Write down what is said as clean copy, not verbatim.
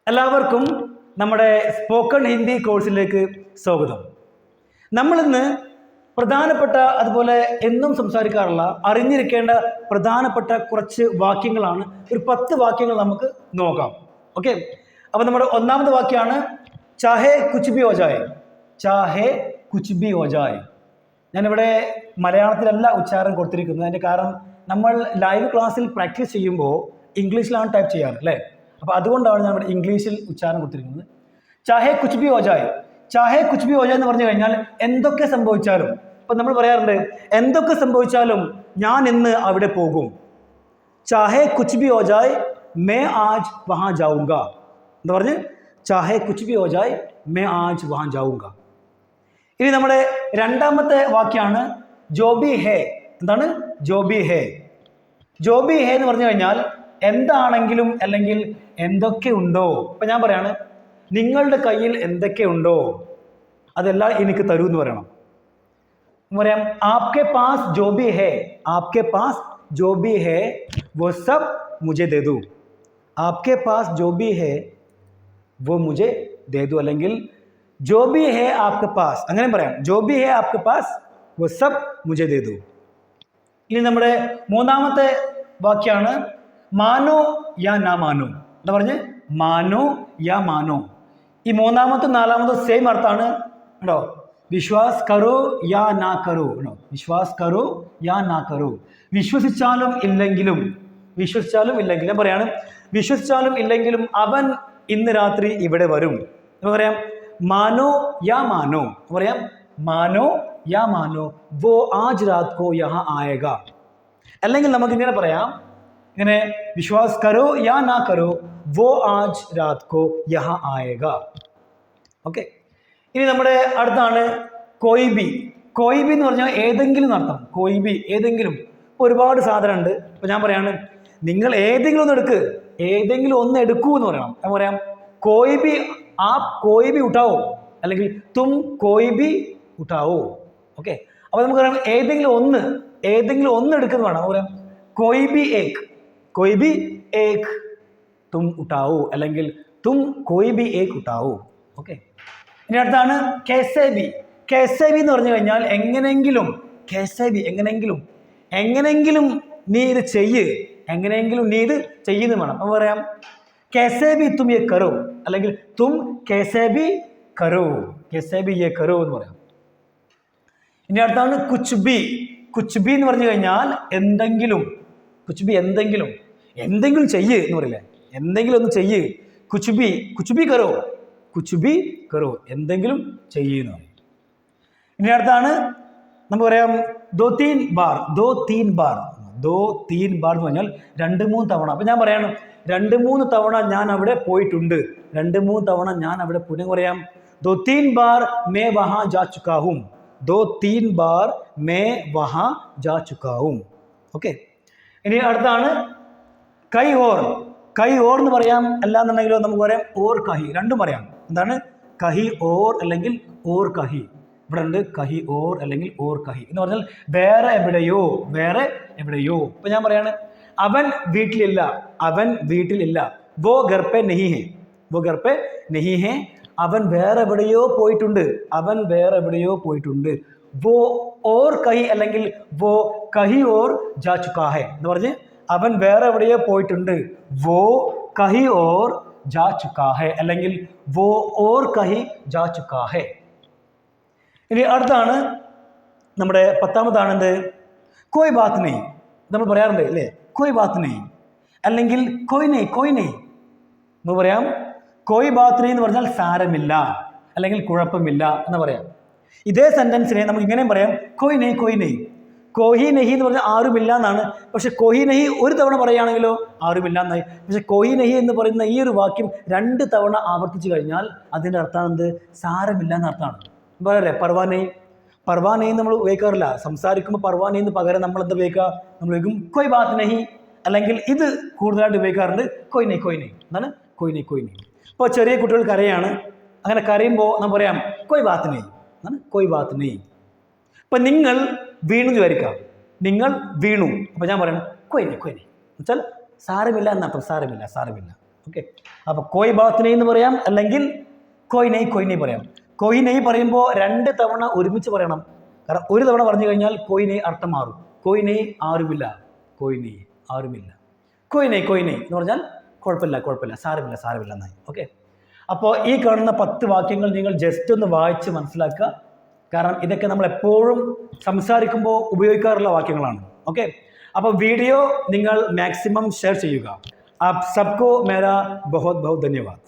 എല്ലാവർക്കും നമ്മുടെ സ്പോക്കൺ ഹിന്ദി കോഴ്സിലേക്ക് സ്വാഗതം. നമ്മളിന്ന് പ്രധാനപ്പെട്ട അതുപോലെ എന്നും സംസാരിക്കാറുള്ള അറിഞ്ഞിരിക്കേണ്ട പ്രധാനപ്പെട്ട കുറച്ച് വാക്യങ്ങളാണ്. ഒരു 10 വാക്യങ്ങൾ നമുക്ക് നോക്കാം. ഓക്കെ, അപ്പോൾ നമ്മുടെ ഒന്നാമത്തെ വാക്യമാണ് ചാഹേ കുച്ച് ഭി ഹോ ജായേ. ചാഹേ കുച്ച് ഭി ഹോ ജായേ. ഞാനിവിടെ മലയാളത്തിലല്ല ഉച്ചാരണം കൊടുത്തിരിക്കുന്നത്. അതിൻ്റെ കാരണം നമ്മൾ ലൈവ് ക്ലാസ്സിൽ പ്രാക്ടീസ് ചെയ്യുമ്പോൾ ഇംഗ്ലീഷിലാണ് ടൈപ്പ് ചെയ്യാറ് അല്ലേ. അപ്പോൾ അതുകൊണ്ടാണ് ഞാൻ ഇവിടെ ഇംഗ്ലീഷിൽ ഉച്ചാരണം കൊടുത്തിരിക്കുന്നത്. ചാഹേ കുച്ച് ഭി ഹോ ജായേ. ചാഹേ കുച്ച് ഭി ഹോ ജായേ എന്ന് പറഞ്ഞു കഴിഞ്ഞാൽ എന്തൊക്കെ സംഭവിച്ചാലും, ഇപ്പം നമ്മൾ പറയാറുണ്ട് എന്തൊക്കെ സംഭവിച്ചാലും ഞാൻ ഇന്ന് അവിടെ പോകും. ചാഹേ കുച്ച് ഭി ഹോ ജായേ മേ ആജ് വഹാ ജാഊംഗ എന്ന് പറഞ്ഞ് ചാഹേ കുച്ച് ഭി ഹോ ജായേ മേ ആജ് വഹാ ജാഊംഗ. ഇനി നമ്മുടെ രണ്ടാമത്തെ വാക്യമാണ് ജോ ബി ഹേ. എന്താണ് ജോ ബി ഹേ? ജോ ബി ഹേ എന്ന് പറഞ്ഞു കഴിഞ്ഞാൽ എന്താണെങ്കിലും അല്ലെങ്കിൽ എന്തൊക്കെ ഉണ്ടോ. ഇപ്പം ഞാൻ പറയാണ് നിങ്ങളുടെ കയ്യിൽ എന്തൊക്കെ ഉണ്ടോ അതെല്ലാം എനിക്ക് തരൂ എന്ന് പറയണം. പറയാം ആപ്കെ പാസ് ജോ ബി ഹേ, ആപ്കെ പാസ് ജോ ബി ഹേ വോ സബ് മുझे ദേ ദൂ. ആപ്കെ പാസ് ജോ ബി ഹേ വോ മുझे ദേ ദൂ, അല്ലെങ്കിൽ ജോ ബി ഹേ ആപ്കെ പാസ്, അങ്ങനെ പറയാം. ജോ ബി ഹേ ആപ്കെ പാസ് വോ സബ് മുझे ദേ ദൂ. ഇനി നമ്മുടെ മൂന്നാമത്തെ വാക്യമാണ് മാനോ യാ നാ മാനോ. എന്താ പറഞ്ഞ് മാനോ യാ മാനോ. ഈ മൂന്നാമത്തെ നാലാമത്തെ സെയിം അർത്ഥമാണ് കേട്ടോ. വിശ്വാസ് കറോ യാ നാ കറോ. വിശ്വാസ് കറോ യാ നാ കറോ. വിശ്വസിച്ചാലും ഇല്ലെങ്കിലും, വിശ്വസിച്ചാലും ഇല്ലെങ്കിലും പറയാണ് വിശ്വസിച്ചാലും ഇല്ലെങ്കിലും അവൻ ഇന്ന് രാത്രി ഇവിടെ വരും. എന്ന് പറയാം മാനോ യാ മാനോ. പറയാം മാനോ യാ മാനോ വോ ആജ് രാത് കോ യഹാ ആയേഗ. അല്ലെങ്കിൽ നമുക്ക് ഇങ്ങനെ പറയാം, ഇങ്ങനെ വിശ്വാസ് കരോ യാ നാ കരോ വോ ആജ് രാത് കോ യഹാ ആയേഗ. ഓക്കെ, ഇനി നമ്മുടെ അടുത്താണ് കോയി ബി. കോയി ബി എന്ന് പറഞ്ഞാൽ ഏതെങ്കിലും അർത്ഥം. കോയി ബി ഏതെങ്കിലും. ഒരുപാട് സാധനം ഉണ്ട്. ഇപ്പൊ ഞാൻ പറയാണ് നിങ്ങൾ ഏതെങ്കിലും ഒന്ന് എടുക്ക്, ഏതെങ്കിലും ഒന്ന് എടുക്കൂ എന്ന് പറയണം. ഞാൻ പറയാം കോയി ബി ആപ് കോയി ബി ഉഠാവോ, അല്ലെങ്കിൽ തും കോയി ബി ഉഠാവോ. ഓക്കെ, അപ്പൊ നമുക്ക് പറയാം ഏതെങ്കിലും ഒന്ന് എടുക്കുന്നു വേണം. പറയാം കോയി ബി ഏക്, കോയി ബി ഏക് തും ഉഠാവോ, അല്ലെങ്കിൽ തും കോയി ബി ഏക് ഉഠാവോ. ഓക്കെ, ഇനി അടുത്താണ് കേസേ ബി. കേസേ ബി എന്ന് പറഞ്ഞു കഴിഞ്ഞാൽ എങ്ങനെങ്കിലും, കേസേ ബി എങ്ങനെങ്കിലും, എങ്ങനെങ്കിലും നീ ഇത് ചെയ്യ്, എങ്ങനെയെങ്കിലും നീ ഇത് ചെയ്യുന്നു വേണം. അപ്പോൾ പറയാം കേസേ ബി തും യേ കരോ, അല്ലെങ്കിൽ തും കേസേ ബി കരോ, കേസേ ബി യേ കരോ എന്ന് പറയാം. ഇനി അടുത്താണ് കുച്ച് ബി. കുച്ച് ബി എന്ന് പറഞ്ഞു കഴിഞ്ഞാൽ എന്തെങ്കിലും, കുച്ച് ബി എന്തെങ്കിലും, എന്തെങ്കിലും ചെയ്യ് എന്ന് പറയില്ലേ, എന്തെങ്കിലും ഒന്ന് ചെയ്യ്. കുച്ച് ബി, കുച്ച് ബി കരോ, കുച്ച് ബി കരോ, എന്തെങ്കിലും ചെയ്യുന്നു. ഇനി അടുത്താണ് നമുക്ക് പറയാം ദോ തീൻ ബാർ. ദോ തീൻ ബാർ, ദോ തീൻ ബാർ എന്ന് പറഞ്ഞാൽ 2-3 തവണ. അപ്പം ഞാൻ പറയാണ് 2-3 തവണ ഞാൻ അവിടെ പോയിട്ടുണ്ട്, 2-3 തവണ ഞാൻ അവിടെ പോയി. പറയാം ദോ തീൻ ബാർ മേ വഹാ ജാ ചുക്കാ ഹൂം, ദോ തീൻ ബാർ മേ വഹാ ജാ ചുക്കാ ഹൂം. ഓക്കെ, ഇനി അടുത്താണ് കൈ ഓർ. കൈ ഓർ എന്ന് പറയാം, അല്ലാന്നുണ്ടെങ്കിലോ നമുക്ക് പറയാം ഓർ കഹി, രണ്ടും പറയാം. എന്താണ് കഹി ഓർ അല്ലെങ്കിൽ ഓർ കഹി. ഇവിടെ ഉണ്ട് കഹി ഓർ അല്ലെങ്കിൽ ഓർ കഹി എന്ന് പറഞ്ഞാൽ വേറെ എവിടെയോ, വേറെ എവിടെയോ. ഇപ്പൊ ഞാൻ പറയാണ് അവൻ വീട്ടിലില്ല, അവൻ വീട്ടിലില്ല. വോ ഘർ പേ നഹീ ഹേ, വോ ഘർ പേ നഹീ ഹേ. അവൻ വേറെ എവിടെയോ പോയിട്ടുണ്ട്, അവൻ വേറെ എവിടെയോ പോയിട്ടുണ്ട്. വോ ഓർ കഹി അല്ലെങ്കിൽ വോ കഹി ഓർ ജാ ചുക്കാ ഹേ എന്ന് പറഞ്ഞ് അവൻ വേറെ എവിടെയോ പോയിട്ടുണ്ട്. വോ കഹി ഓർ ജാ ചുക്കാ ഹേ, അല്ലെങ്കിൽ വോ ഓർ കഹി ജാ ചുക്കാ ഹേ. ഇനി അടുത്താണ് നമ്മുടെ 10ാമതാണ് എന്ത് കോയ് ബാത്ത് നെയ്. നമ്മൾ പറയാറുണ്ട് അല്ലേ കോയ് ബാത്ത് നെയ്, അല്ലെങ്കിൽ കോയ് നെയ്, കോയ് നെയ് എന്ന് പറയാം. കോയ് ബാത്ത് നെയ് എന്ന് പറഞ്ഞാൽ സാരമില്ല അല്ലെങ്കിൽ കുഴപ്പമില്ല എന്ന് പറയാം. ഇതേ സെന്റൻസിനെ നമുക്ക് ഇങ്ങനെയും പറയാം കോയ് നെയ്, കോയ് നെയ്. കോഹി നെഹി എന്ന് പറഞ്ഞാൽ ആരുമില്ല എന്നാണ്. പക്ഷെ കോഹി നെഹി ഒരു തവണ പറയുകയാണെങ്കിലോ ആരുമില്ല എന്നായി. പക്ഷെ കോഹി നെഹി എന്ന് പറയുന്ന ഈ ഒരു വാക്യം 2 തവണ ആവർത്തിച്ചു കഴിഞ്ഞാൽ അതിൻ്റെ അർത്ഥം എന്ത്? സാരമില്ല എന്ന അർത്ഥമാണ്. പറയാറില്ലേ പർവാനെയ്, പർവാനെയ് നമ്മൾ ഉപയോഗിക്കാറില്ല. സംസാരിക്കുമ്പോൾ പർവാനെയ്ന്ന് പകരം നമ്മൾ എന്താ ഉപയോഗിക്കുക? നമ്മൾ ഉപയോഗിക്കും കോയ് ബാത്ത് നെഹി, അല്ലെങ്കിൽ ഇത് കൂടുതലായിട്ട് ഉപയോഗിക്കാറുണ്ട് കോയ് നെയ്, കോയ് നെയ്. എന്താണ് കോയ് നെയ്, കോയ് നെയ്. ഇപ്പോൾ ചെറിയ കുട്ടികൾ കരയാണ്, അങ്ങനെ കരയുമ്പോൾ നമ്മൾ പറയാം കോയ് ബാത്ത് നെയ്, എന്താണ് കോയ് ബാത്ത് നെയ്. ഇപ്പം നിങ്ങൾ വീണു വിചാരിക്കാം, നിങ്ങൾ വീണു. അപ്പം ഞാൻ പറയണം കൊയ് നെയ്, കൊയ് നെയ് എന്ന് വെച്ചാൽ സാരമില്ല എന്നർത്ഥം, സാരമില്ല, സാരമില്ല. ഓക്കെ. അപ്പോൾ കോയ് ബാത്ത് നെയ് എന്ന് പറയാം, അല്ലെങ്കിൽ കോയ് നെയ് പറയാം. കോയ് നെയ് പറയുമ്പോൾ 2 തവണ ഒരുമിച്ച് പറയണം. കാരണം ഒരു തവണ പറഞ്ഞു കഴിഞ്ഞാൽ കോയ് നെയ് അർത്ഥം മാറും. കോയ് നെയ് ആരുമില്ല, കോയ് നെയ് ആരുമില്ല. കോയ് നെയ് എന്ന് പറഞ്ഞാൽ കുഴപ്പമില്ല, സാരമില്ല എന്നായി. ഓക്കെ. അപ്പോൾ ഈ കാണുന്ന 10 വാക്യങ്ങൾ നിങ്ങൾ ജസ്റ്റ് ഒന്ന് വായിച്ച് മനസ്സിലാക്കുക. കാരണം ഇതൊക്കെ നമ്മൾ എപ്പോഴും സംസാരിക്കുമ്പോൾ ഉപയോഗിക്കാറുള്ള വാക്യങ്ങളാണ്. ഓക്കെ. അപ്പോൾ വീഡിയോ നിങ്ങൾ മാക്സിമം ഷെയർ ചെയ്യുക. आप सबको मेरा बहुत बहुत धन्यवाद.